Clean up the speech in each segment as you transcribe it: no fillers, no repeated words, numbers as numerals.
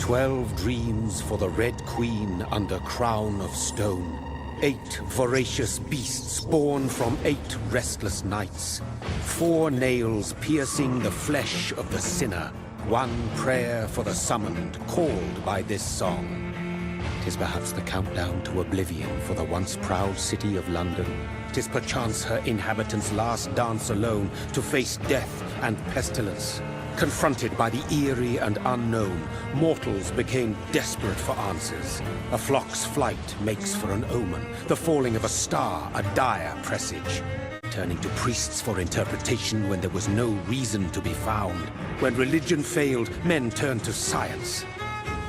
12 dreams for the Red Queen under crown of stone. 8 voracious beasts born from 8 restless nights. 4 nails piercing the flesh of the sinner. 1 prayer for the summoned, called by this song. 'Tis perhaps the countdown to oblivion for the once proud city of London. 'Tis perchance her inhabitants' last dance alone to face death and pestilence. Confronted by the eerie and unknown, mortals became desperate for answers. A flock's flight makes for an omen, the falling of a star a dire presage. Turning to priests for interpretation when there was no reason to be found. When religion failed, men turned to science.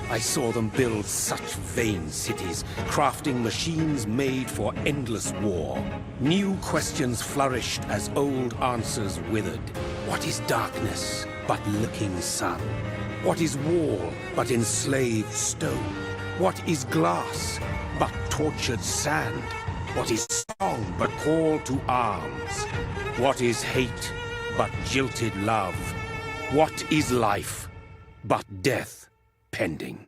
I saw them build such vain cities, crafting machines made for endless war. New questions flourished as old answers withered. What is darkness but looking sun? What is wall but enslaved stone? What is glass but tortured sand? What is song but call to arms? What is hate but jilted love? What is life but death pending?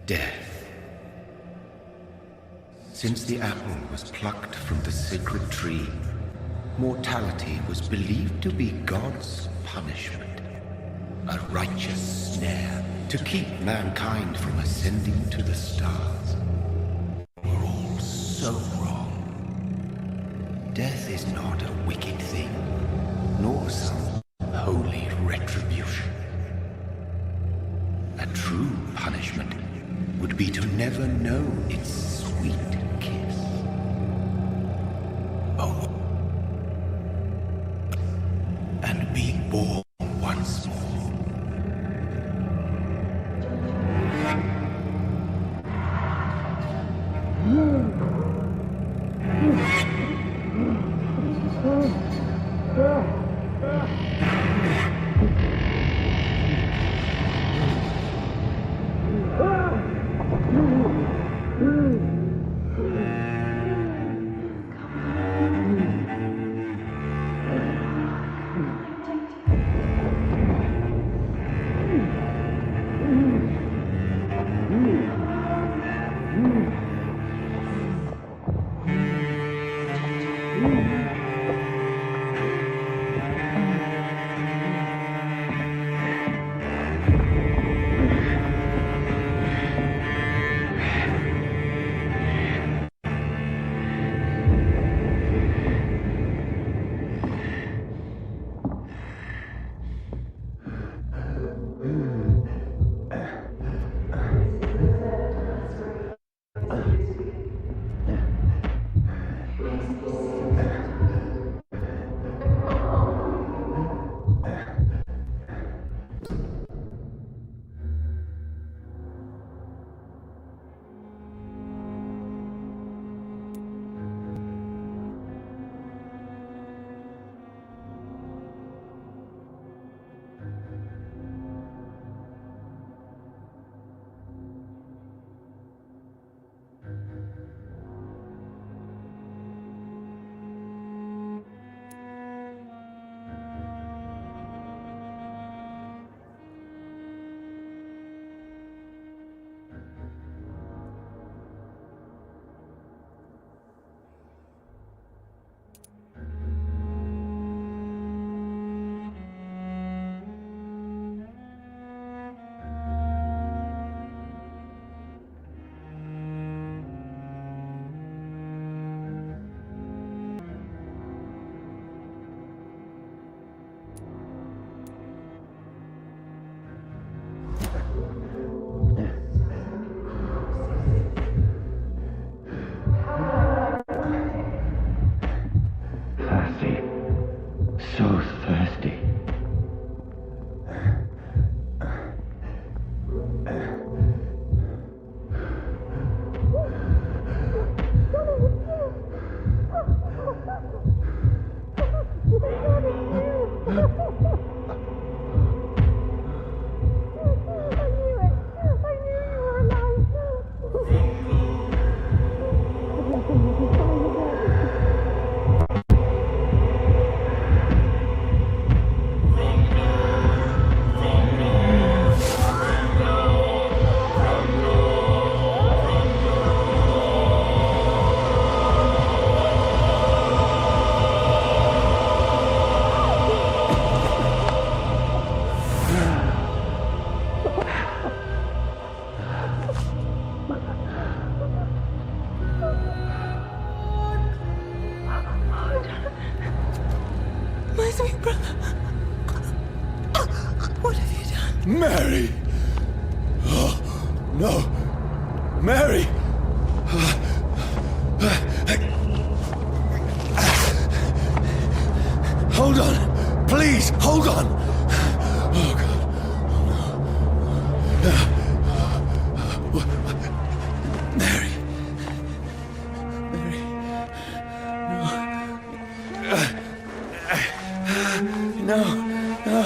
Death. Since the apple was plucked from the sacred tree, mortality was believed to be God's punishment. A righteous snare to keep mankind from ascending to the stars. We're all so wrong. Death is not a wicked thing, nor some holy retribution. A true punishment would be to never know its sweet kiss. Oh, and be born once more. sweet brother. What have you done? Mary! Oh, no! Mary! Hold on! Please, hold on! Oh, God. Oh, no. Mary. Mary. No. No.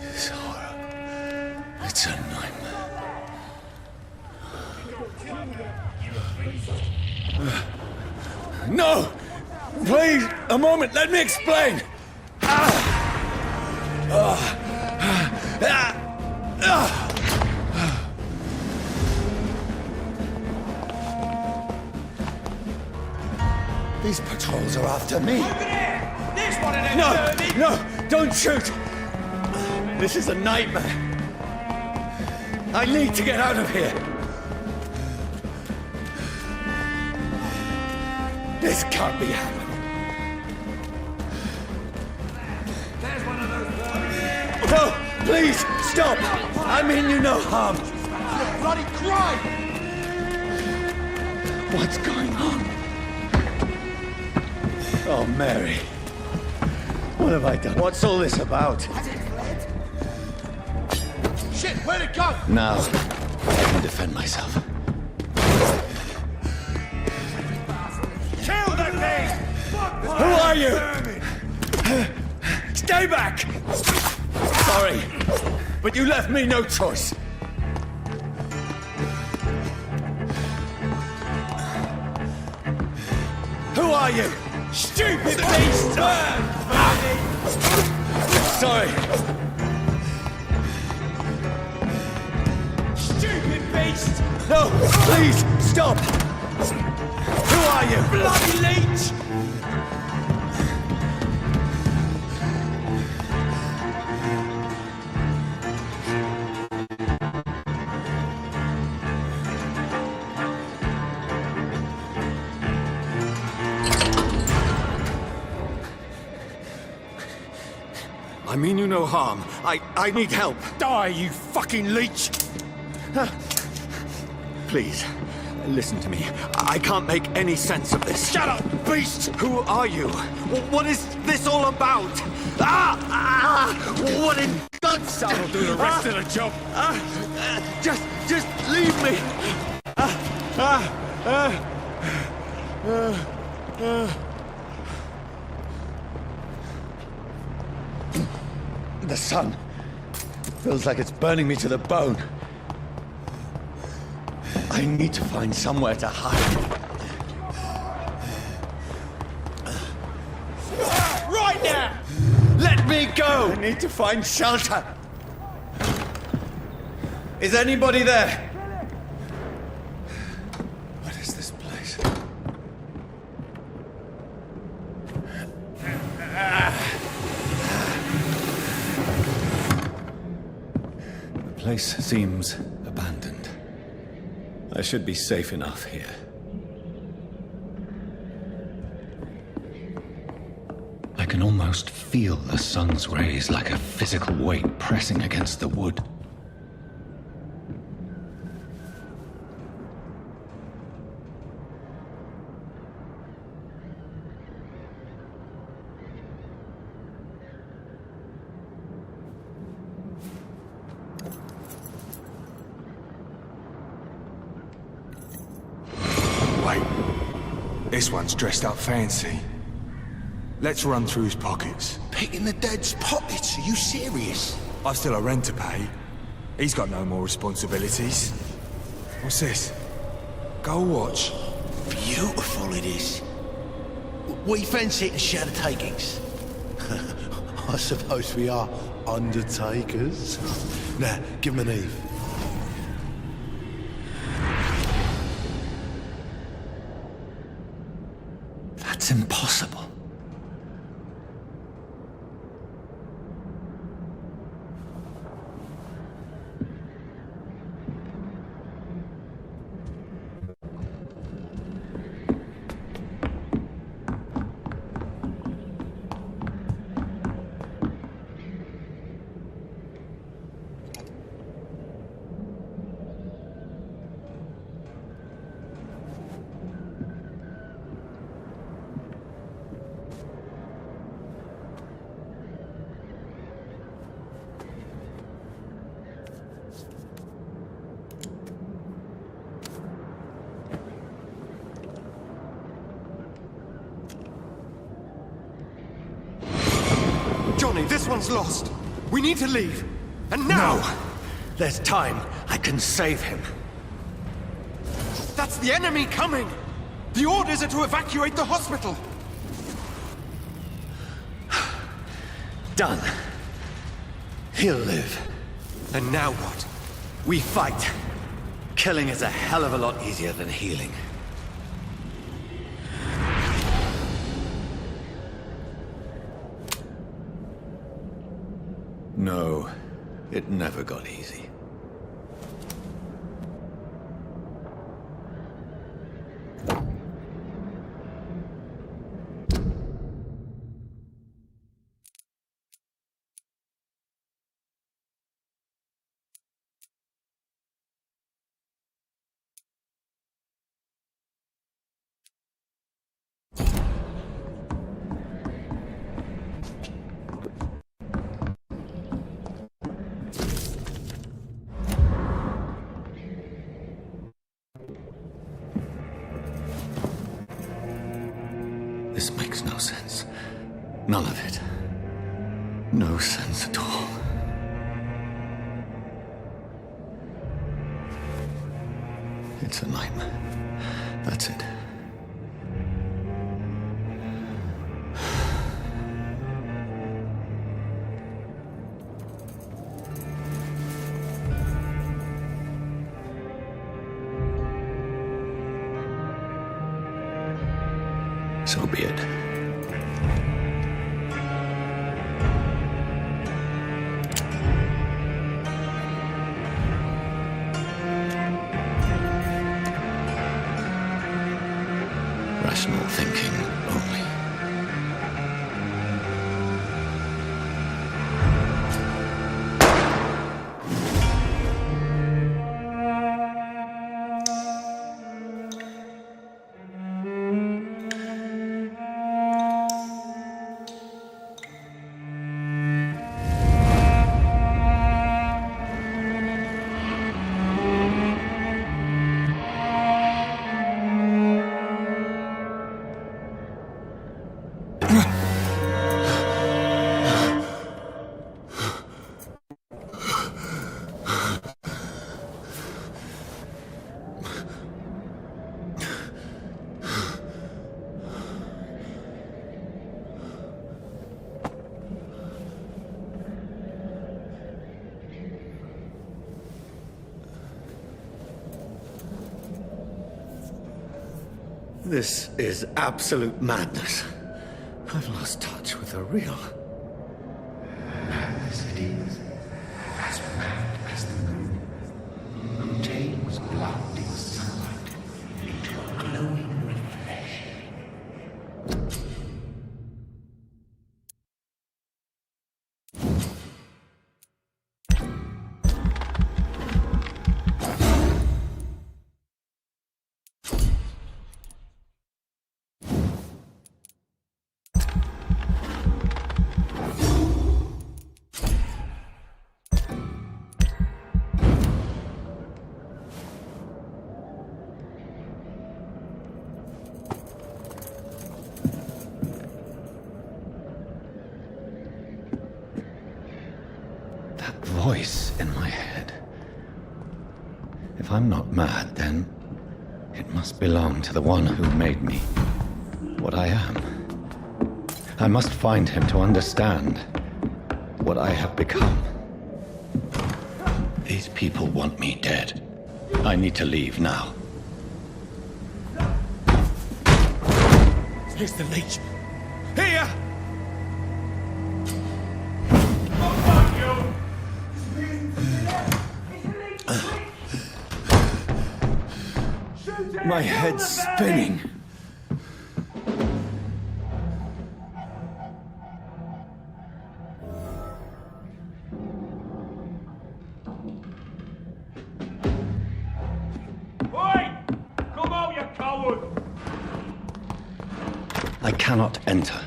This horror. It's a nightmare. No! Please, a moment, let me explain! These patrols are after me. There's one of them. No, don't shoot! This is a nightmare. I need to get out of here. This can't be happening. There's one of those. No, please, stop! I mean you no harm. Bloody crime! What's going on? Oh, Mary. What have I done? What's all this about? Shit, where'd it go? Now, I can defend myself. Kill that thing! Who are you? Stay back! Sorry, but you left me no choice. Who are you? Stupid beast! Sorry. Stupid beast! No, please, stop! Who are you? Bloody leech! I mean you no harm. I need help. Die, you fucking leech! Please, listen to me. I can't make any sense of this. Shut up, beast! Who are you? What is this all about? What in God's That'll do the rest of the job. Just leave me. The sun feels like it's burning me to the bone. I need to find somewhere to hide. Right now! Let me go! I need to find shelter. Is anybody there? What is this place? The place seems abandoned. I should be safe enough here. I can almost feel the sun's rays like a physical weight pressing against the wood. Wait. This one's dressed up fancy. Let's run through his pockets. Picking the dead's pockets? Are you serious? I've still a rent to pay. He's got no more responsibilities. What's this? Gold watch. Beautiful it is. We fancy it and share the takings. I suppose we are undertakers. Now, give him an Eve. impossible. Johnny, this one's lost. We need to leave. And now! No! There's time. I can save him. That's the enemy coming! The orders are to evacuate the hospital! Done. He'll live. And now what? We fight. Killing is a hell of a lot easier than healing. No, it never got easy. This makes no sense. None of it. No sense at all. It's a nightmare. That's it. So be it. Rational thinking only. This is absolute madness. I've lost touch with the real. Madness it is, as mad as the moon, who takes blinding sunlight into a glowing reflection. Voice in my head. If I'm not mad, then it must belong to the one who made me what I am. I must find him to understand what I have become. These people want me dead. I need to leave now. Here's the leech. Here! My head's spinning. I cannot enter.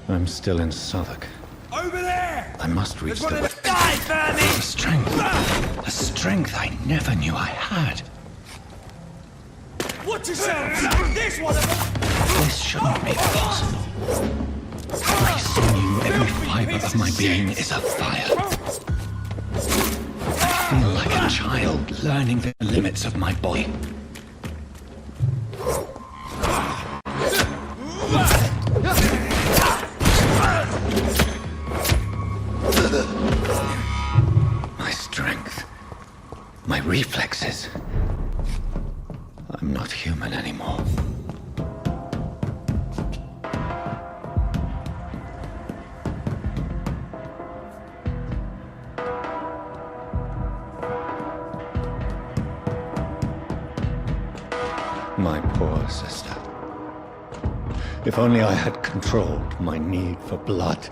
I'm still in Southwark. Over there! I must reach the... Die, Bernie! The strength I never knew I had. Watch yourself! This one! This shouldn't be possible. Every sinew, every fiber of my being is afire. I feel like a child learning the limits of my body. My strength, my reflexes. I'm not human anymore. My poor sister. If only I had controlled my need for blood.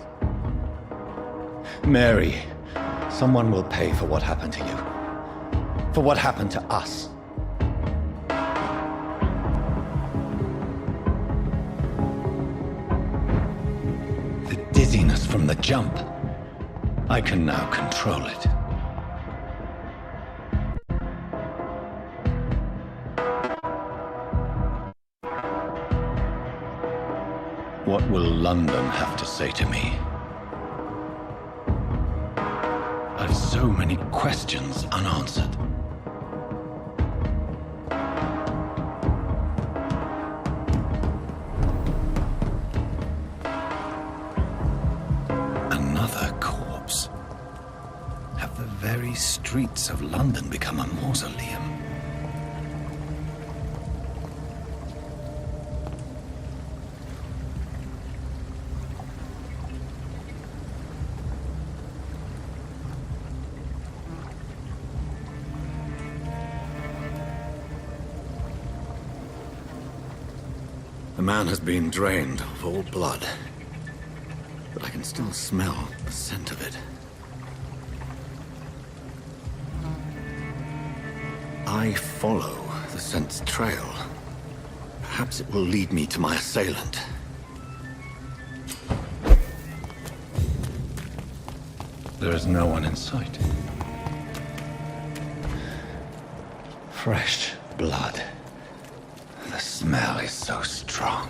Mary, someone will pay for what happened to you. For what happened to us. The dizziness from the jump. I can now control it. What will London have to say to me? I've so many questions unanswered. Another corpse. Have the very streets of London become a mausoleum? The man has been drained of all blood, but I can still smell the scent of it. I follow the scent's trail. Perhaps it will lead me to my assailant. There is no one in sight. Fresh blood. The smell is so strong.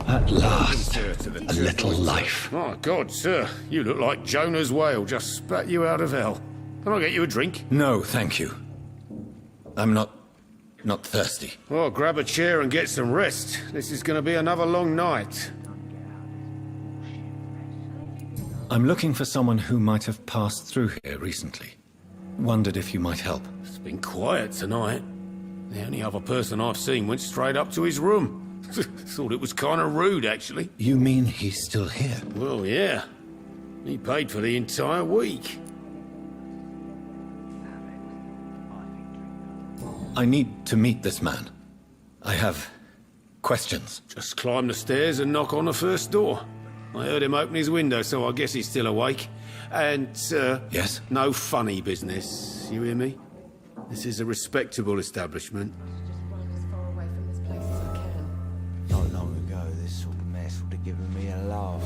At last, a little life. Oh, God, sir. You look like Jonah's whale just spat you out of hell. Can I get you a drink? No, thank you. I'm not thirsty. Oh, grab a chair and get some rest. This is going to be another long night. I'm looking for someone who might have passed through here recently. Wondered if you might help. It's been quiet tonight. The only other person I've seen went straight up to his room. Thought it was kind of rude, actually. You mean he's still here? Well, yeah. He paid for the entire week. I need to meet this man. I have questions. Just climb the stairs and knock on the first door. I heard him open his window, so I guess he's still awake. And, Yes? no funny business. You hear me? This is a respectable establishment. Just run as far away from this place as I can. Not long ago, this sort of mess would have given me a laugh.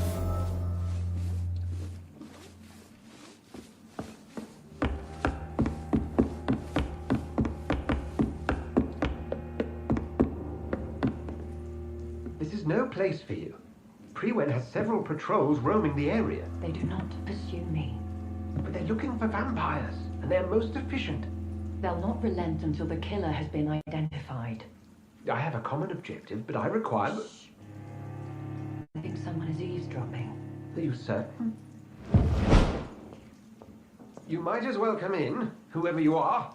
This is no place for you. Prewen has several patrols roaming the area. They do not pursue me. But they're looking for vampires, and they're most efficient. They'll not relent until the killer has been identified. I have a common objective, but I require... I think someone is eavesdropping. Are you certain? You might as well come in, whoever you are.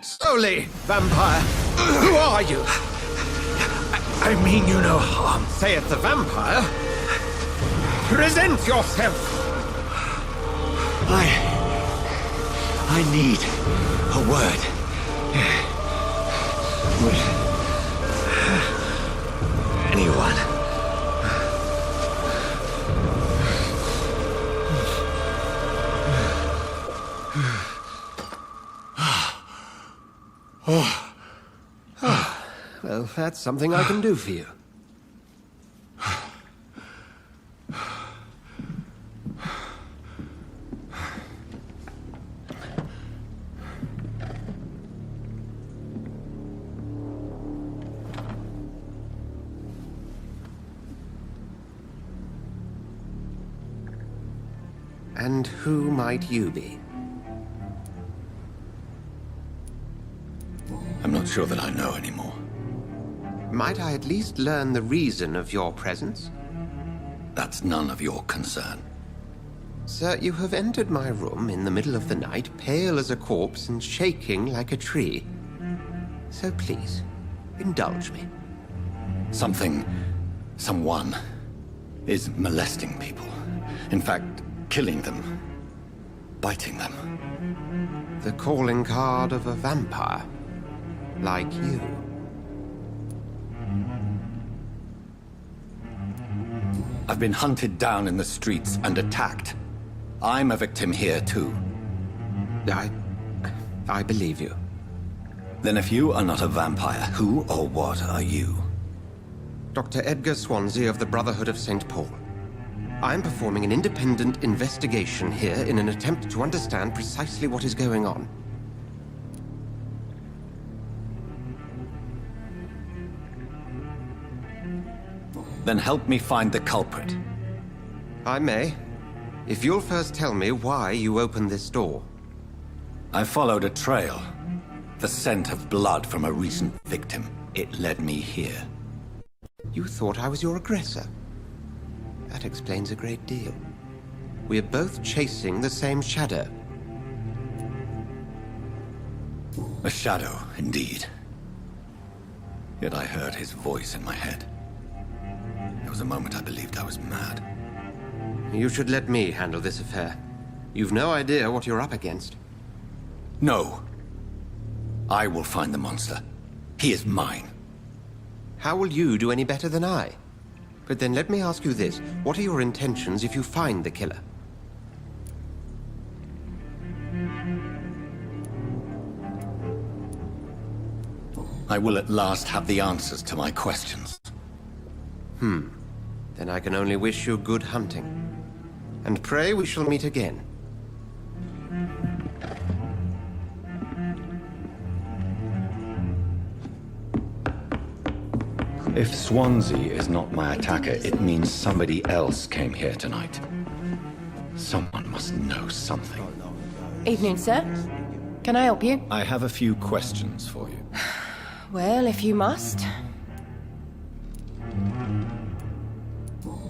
Slowly, vampire. Who are you? I mean you no harm. Saith the vampire. Present yourself. I need a word. With anyone. Well, that's something I can do for you. And who might you be? I'm not sure that I know anymore. Might I at least learn the reason of your presence? That's none of your concern. Sir, you have entered my room in the middle of the night, pale as a corpse and shaking like a tree. So please, indulge me. Someone is molesting people. In fact, killing them. Biting them. The calling card of a vampire. Like you. I've been hunted down in the streets and attacked. I'm a victim here, too. I believe you. Then if you are not a vampire, who or what are you? Dr. Edgar Swansea of the Brotherhood of St. Paul. I'm performing an independent investigation here in an attempt to understand precisely what is going on. Then help me find the culprit. I may. If you'll first tell me why you opened this door. I followed a trail. The scent of blood from a recent victim. It led me here. You thought I was your aggressor. That explains a great deal. We're both chasing the same shadow. A shadow, indeed. Yet I heard his voice in my head. There was a moment I believed I was mad. You should let me handle this affair. You've no idea what you're up against. No. I will find the monster. He is mine. How will you do any better than I? But then let me ask you this. What are your intentions if you find the killer? I will at last have the answers to my questions. Then I can only wish you good hunting. And pray we shall meet again. If Swansea is not my attacker, it means somebody else came here tonight. Someone must know something. Evening, sir. Can I help you? I have a few questions for you. Well, if you must.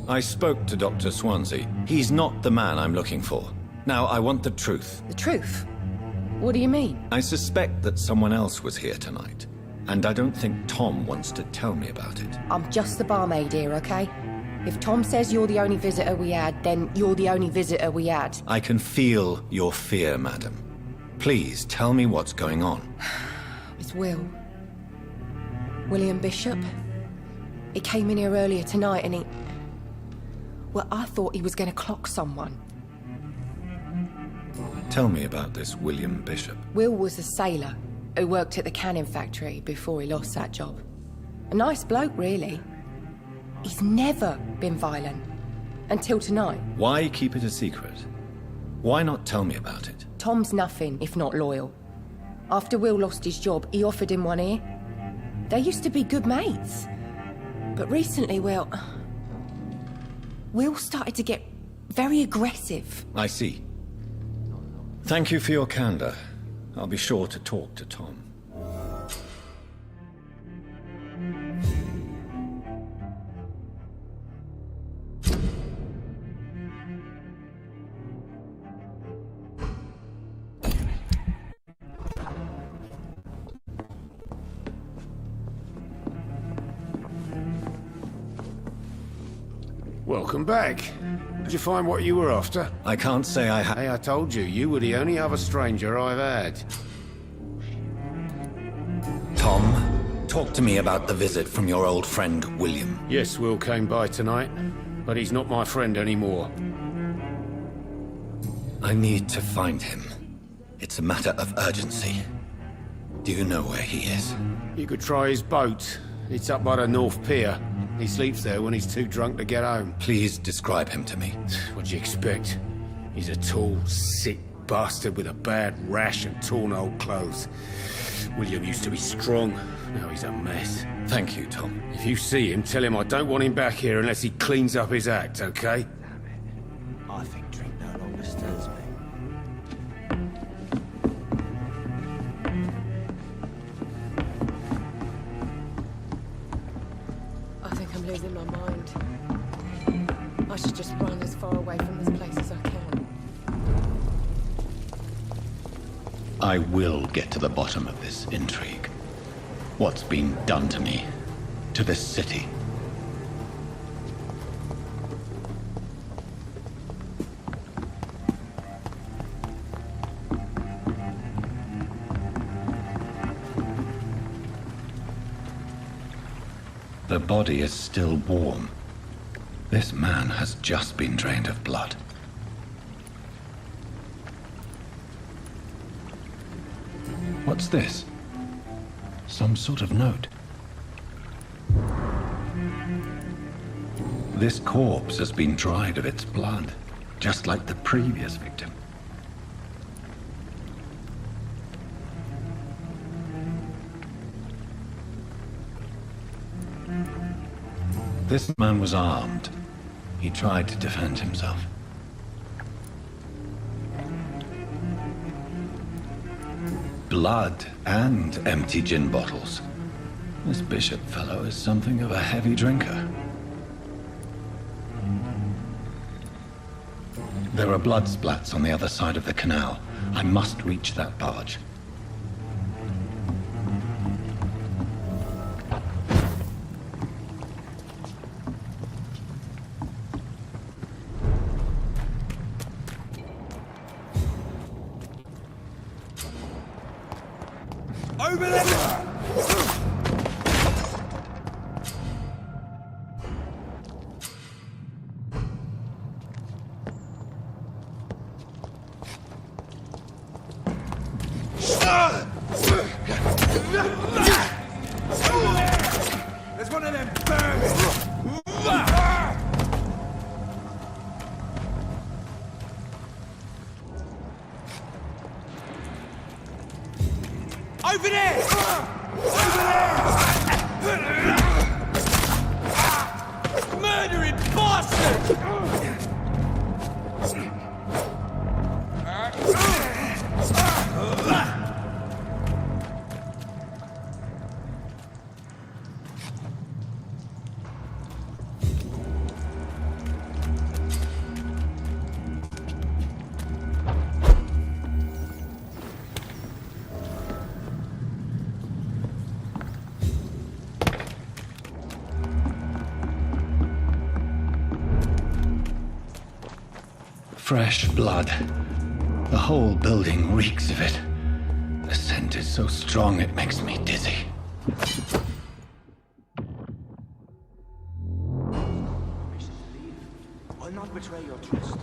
I spoke to Dr. Swansea. He's not the man I'm looking for. Now, I want the truth. The truth? What do you mean? I suspect that someone else was here tonight, and I don't think Tom wants to tell me about it. I'm just the barmaid here, okay? If Tom says you're the only visitor we had, then you're the only visitor we had. I can feel your fear, madam. Please, tell me what's going on. It's William Bishop. He came in here earlier tonight and he... Well, I thought he was going to clock someone. Tell me about this William Bishop. Will was a sailor who worked at the canning factory before he lost that job. A nice bloke, really. He's never been violent. Until tonight. Why keep it a secret? Why not tell me about it? Tom's nothing if not loyal. After Will lost his job, he offered him one ear. They used to be good mates. But recently, Will started to get very aggressive. I see. Thank you for your candor. I'll be sure to talk to Tom. Welcome back. Did you find what you were after? I can't say I have. Hey, I told you, you were the only other stranger I've had. Tom, talk to me about the visit from your old friend, William. Yes, Will came by tonight, but he's not my friend anymore. I need to find him. It's a matter of urgency. Do you know where he is? You could try his boat. It's up by the North Pier. He sleeps there when he's too drunk to get home. Please describe him to me. What do you expect? He's a tall, sick bastard with a bad rash and torn old clothes. William used to be strong. Now he's a mess. Thank you, Tom. If you see him, tell him I don't want him back here unless he cleans up his act, okay? I think drink no longer stirs me. I think I'm losing my mind. I should just run as far away from this place as I can. I will get to the bottom of this intrigue. What's been done to me, to this city. The body is still warm. This man has just been drained of blood. What's this? Some sort of note. This corpse has been dried of its blood, just like the previous victim. This man was armed. He tried to defend himself. Blood and empty gin bottles. This Bishop fellow is something of a heavy drinker. There are blood splats on the other side of the canal. I must reach that barge. Over there! There's one of them birds! Over there! Murdering bastard! Fresh blood. The whole building reeks of it. The scent is so strong it makes me dizzy. I'll not betray your trust.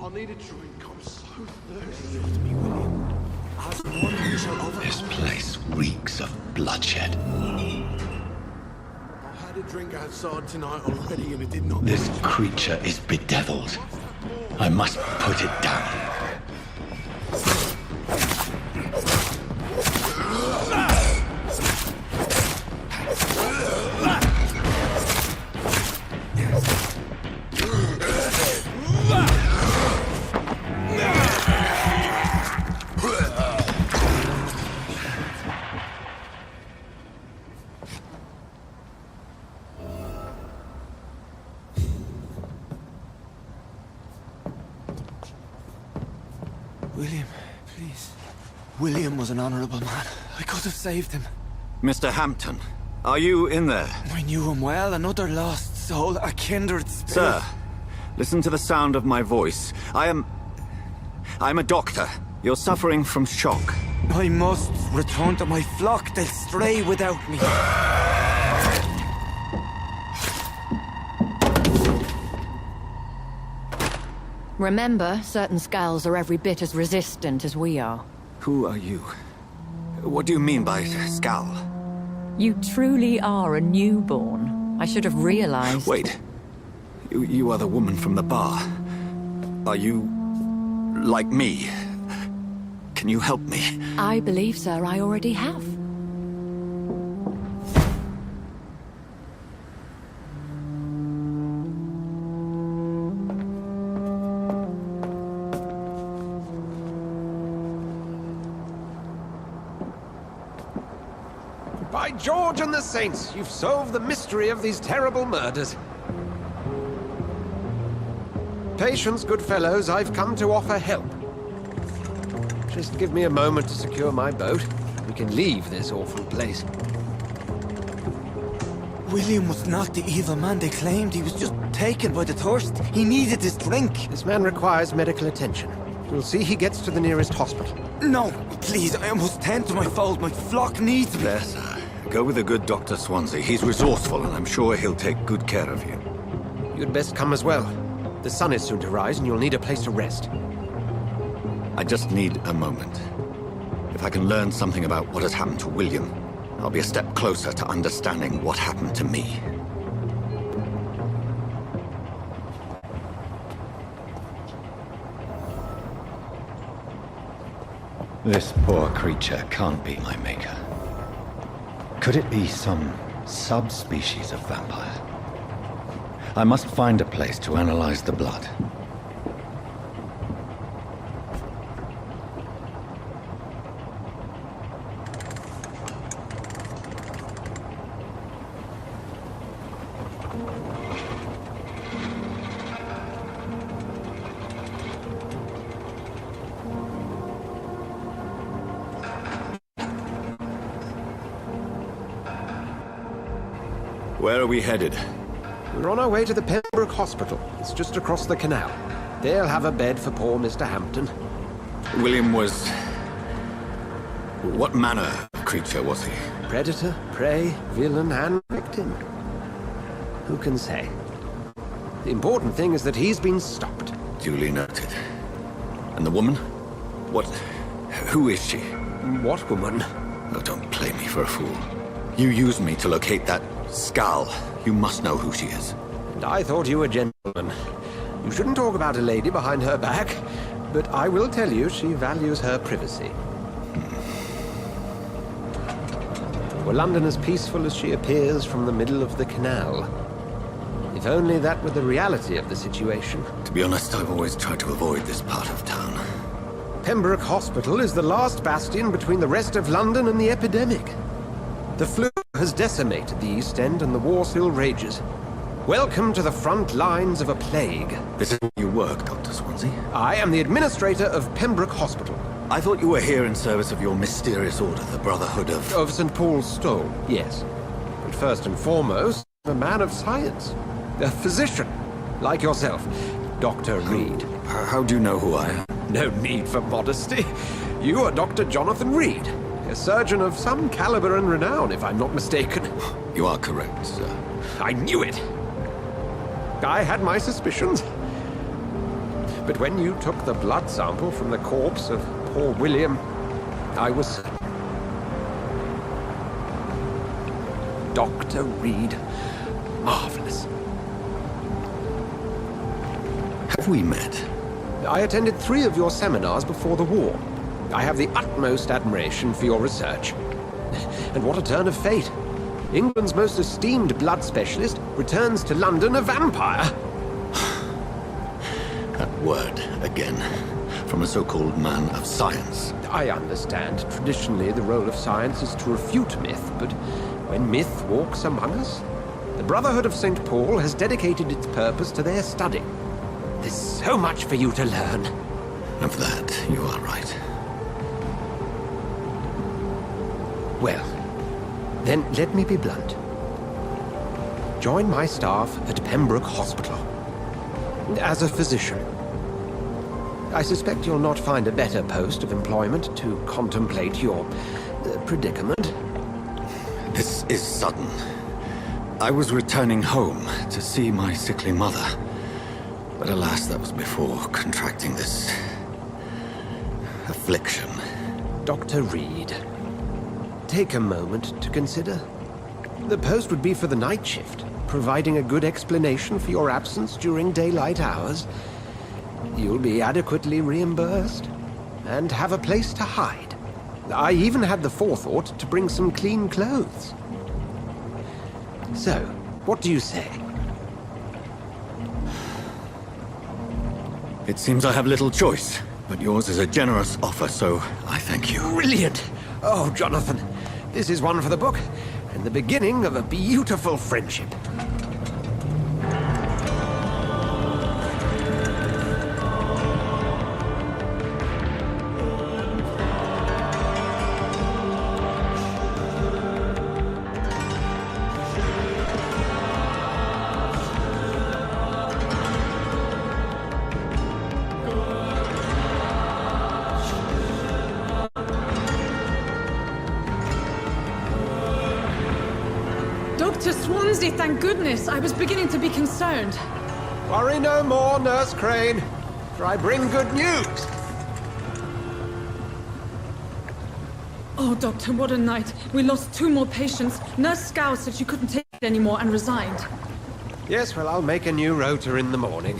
I need a drink. I'm so thirsty. Me, William. As one we shall overcome. This place reeks of bloodshed. I had a drink outside tonight already and it did not... This creature is bedeviled. I must put it down. William, please. William was an honorable man. I could have saved him. Mr. Hampton, are you in there? I knew him well, another lost soul, a kindred spirit. Sir, listen to the sound of my voice. I'm a doctor. You're suffering from shock. I must return to my flock. They'll stray without me. Remember, certain skulls are every bit as resistant as we are. Who are you? What do you mean by skull? You truly are a newborn. I should have realized. Wait. You are the woman from the bar. Are you... like me? Can you help me? I believe, sir, I already have. By George and the Saints, you've solved the mystery of these terrible murders. Patience, good fellows, I've come to offer help. Just give me a moment to secure my boat. We can leave this awful place. William was not the evil man they claimed. He was just taken by the thirst. He needed this drink. This man requires medical attention. We'll see he gets to the nearest hospital. No, please, I must tend to my fold. My flock needs me. There, sir. Go with the good Dr. Swansea. He's resourceful, and I'm sure he'll take good care of you. You'd best come as well. The sun is soon to rise, and you'll need a place to rest. I just need a moment. If I can learn something about what has happened to William, I'll be a step closer to understanding what happened to me. This poor creature can't be my maker. Could it be some subspecies of vampire? I must find a place to analyze the blood. Where are we headed? We're on our way to the Pembroke Hospital. It's just across the canal. They'll have a bed for poor Mr. Hampton. William was... what manner of creature was he? Predator, prey, villain, and victim. Who can say? The important thing is that he's been stopped. Duly noted. And the woman? What... who is she? What woman? Oh, don't play me for a fool. You used me to locate that skull. You must know who she is. And I thought you were a gentleman. You shouldn't talk about a lady behind her back, but I will tell you she values her privacy. Were London as peaceful as she appears from the middle of the canal? If only that were the reality of the situation. To be honest, I've always tried to avoid this part of town. Pembroke Hospital is the last bastion between the rest of London and the epidemic. The flu has decimated the East End and the war still rages. Welcome to the front lines of a plague. This is where you work, Dr. Swansea? I am the administrator of Pembroke Hospital. I thought you were here in service of your mysterious order, the Brotherhood of... Of St. Paul's Stole, yes. But first and foremost, a man of science. A physician, like yourself, Dr. Reed. How do you know who I am? No need for modesty. You are Dr. Jonathan Reed, a surgeon of some caliber and renown, if I'm not mistaken. You are correct, sir. I knew it. I had my suspicions. But when you took the blood sample from the corpse of poor William, I was certain. Dr. Reed. Marvelous. Have we met? I attended 3 of your seminars before the war. I have the utmost admiration for your research. And what a turn of fate. England's most esteemed blood specialist returns to London a vampire. That word, again, from a so-called man of science. I understand. Traditionally, the role of science is to refute myth, but when myth walks among us, the Brotherhood of St. Paul has dedicated its purpose to their study. There's so much for you to learn. Of that, you are right. Well, then let me be blunt. Join my staff at Pembroke Hospital. As a physician. I suspect you'll not find a better post of employment to contemplate your predicament. This is sudden. I was returning home to see my sickly mother. But alas, that was before contracting this... affliction. Dr. Reed, take a moment to consider. The post would be for the night shift, providing a good explanation for your absence during daylight hours. You'll be adequately reimbursed, and have a place to hide. I even had the forethought to bring some clean clothes. So, what do you say? It seems I have little choice, but yours is a generous offer, so I thank you. Brilliant! Oh, Jonathan, this is one for the book, and the beginning of a beautiful friendship. Dr. Swansea, thank goodness. I was beginning to be concerned. Worry no more, Nurse Crane, for I bring good news. Oh, Doctor, what a night. We lost 2 more patients. Nurse Scow said she couldn't take it anymore and resigned. Yes, well, I'll make a new rota in the morning.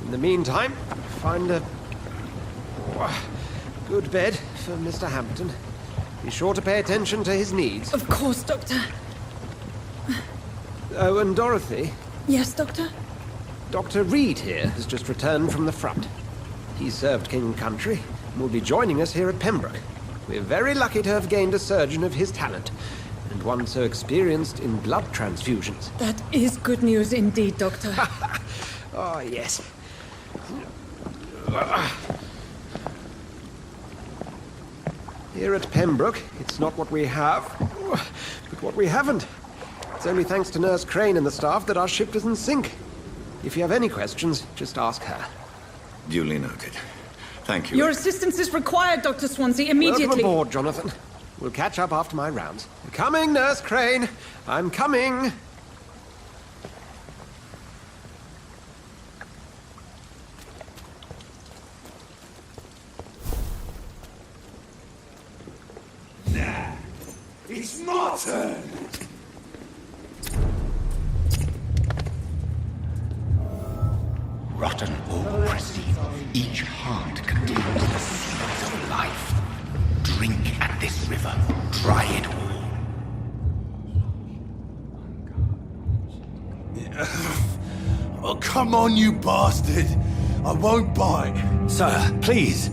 In the meantime, find a good bed for Mr. Hampton. Be sure to pay attention to his needs. Of course, Doctor. Oh, and Dorothy? Yes, Doctor? Dr. Reed here has just returned from the front. He served King Country and will be joining us here at Pembroke. We're very lucky to have gained a surgeon of his talent, and one so experienced in blood transfusions. That is good news indeed, Doctor. Oh, yes. Here at Pembroke, it's not what we have, but what we haven't. It's only thanks to Nurse Crane and the staff that our ship doesn't sink. If you have any questions, just ask her. Duly noted. Thank you. Your assistance is required, Dr. Swansea, immediately. Welcome aboard, Jonathan. We'll catch up after my rounds. I'm coming, Nurse Crane. I'm coming. Nah, it's my turn. Rotten or pristine, each heart contains the seeds of life. Drink at this river, try it all. Oh, come on, you bastard! I won't bite. Sir, please.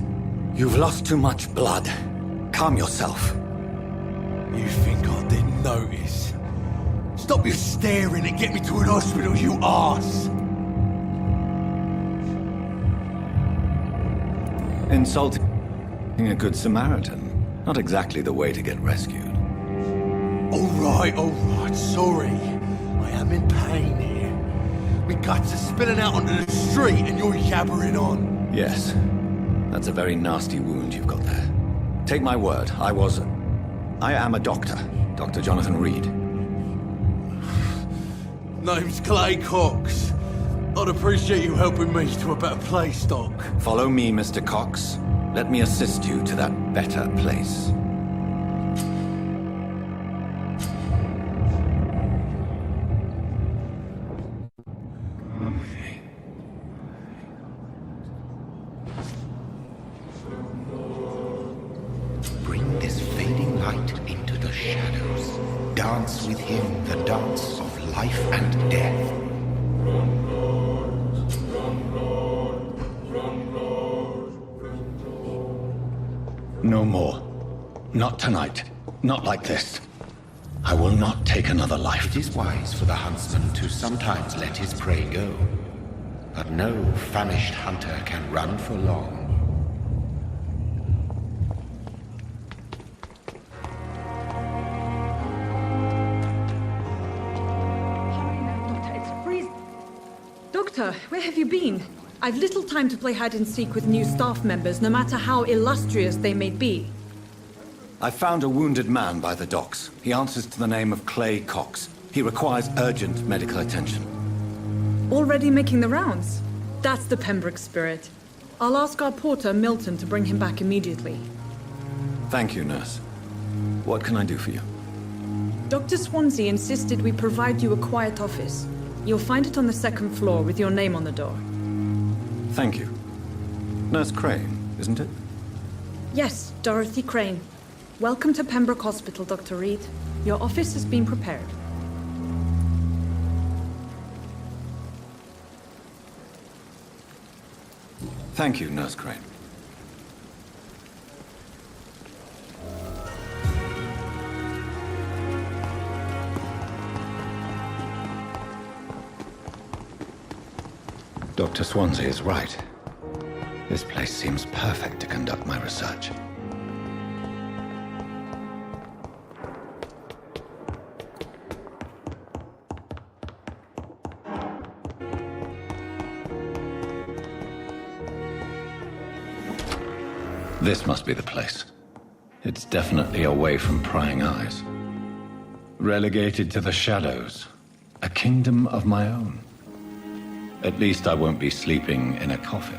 You've lost too much blood. Calm yourself. You think I didn't notice? Stop your staring and get me to an hospital, you arse! Insulting a good Samaritan. Not exactly the way to get rescued. Alright, sorry. I am in pain here. My guts are spilling out onto the street and you're yabbering on. Yes. That's a very nasty wound you've got there. Take my word, I am a doctor. Dr. Jonathan Reed. Name's Clay Cox. I'd appreciate you helping me to a better place, Doc. Follow me, Mr. Cox. Let me assist you to that better place. Bring this fading light into the shadows. Dance with him the dance of life and death. No more. Not tonight. Not like this. I will not take another life. It is wise for the huntsman to sometimes let his prey go. But no famished hunter can run for long. Doctor, where have you been? I've little time to play hide and seek with new staff members, no matter how illustrious they may be. I found a wounded man by the docks. He answers to the name of Clay Cox. He requires urgent medical attention. Already making the rounds? That's the Pembroke spirit. I'll ask our porter, Milton, to bring him back immediately. Thank you, nurse. What can I do for you? Dr. Swansea insisted we provide you a quiet office. You'll find it on the second floor with your name on the door. Thank you. Nurse Crane, isn't it? Yes, Dorothy Crane. Welcome to Pembroke Hospital, Dr. Reed. Your office has been prepared. Thank you, Nurse Crane. Dr. Swansea is right. This place seems perfect to conduct my research. This must be the place. It's definitely away from prying eyes. Relegated to the shadows. A kingdom of my own. At least I won't be sleeping in a coffin.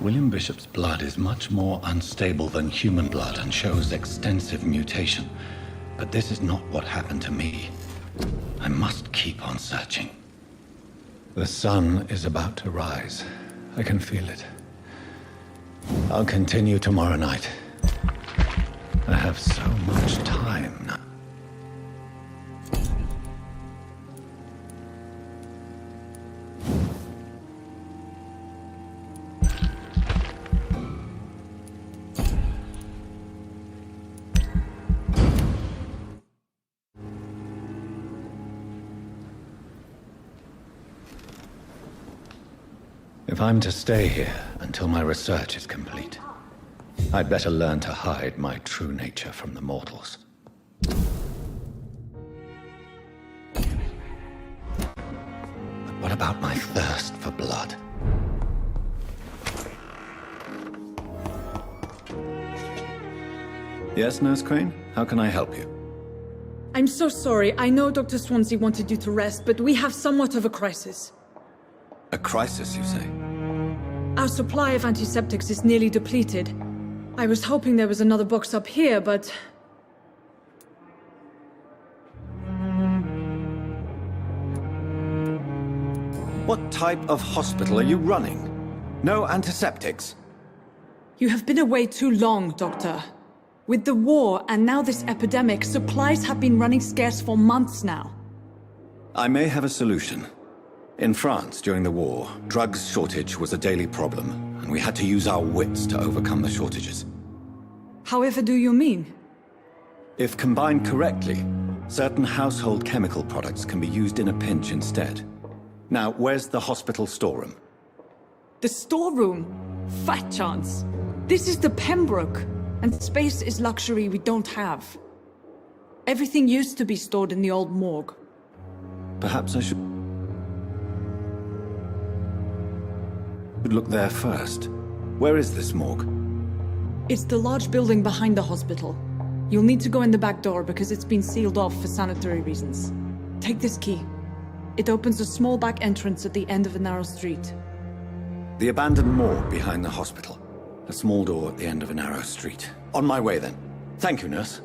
William Bishop's blood is much more unstable than human blood and shows extensive mutation. But this is not what happened to me. I must keep on searching. The sun is about to rise. I can feel it. I'll continue tomorrow night. I have so much time now. If I'm to stay here until my research is complete, I'd better learn to hide my true nature from the mortals. But what about my thirst for blood? Yes, Nurse Crane? How can I help you? I'm so sorry. I know Dr. Swansea wanted you to rest, but we have somewhat of a crisis. A crisis, you say? Our supply of antiseptics is nearly depleted. I was hoping there was another box up here, but... What type of hospital are you running? No antiseptics? You have been away too long, Doctor. With the war and now this epidemic, supplies have been running scarce for months now. I may have a solution. In France, during the war, drugs shortage was a daily problem, and we had to use our wits to overcome the shortages. However do you mean? If combined correctly, certain household chemical products can be used in a pinch instead. Now, where's the hospital storeroom? The storeroom? Fat chance. This is the Pembroke, and space is luxury we don't have. Everything used to be stored in the old morgue. Perhaps I should look there first. Where is this morgue? It's the large building behind the hospital. You'll need to go in the back door because it's been sealed off for sanitary reasons. Take this key. It opens a small back entrance at the end of a narrow street. The abandoned morgue behind the hospital. A small door at the end of a narrow street. On my way then. Thank you, nurse.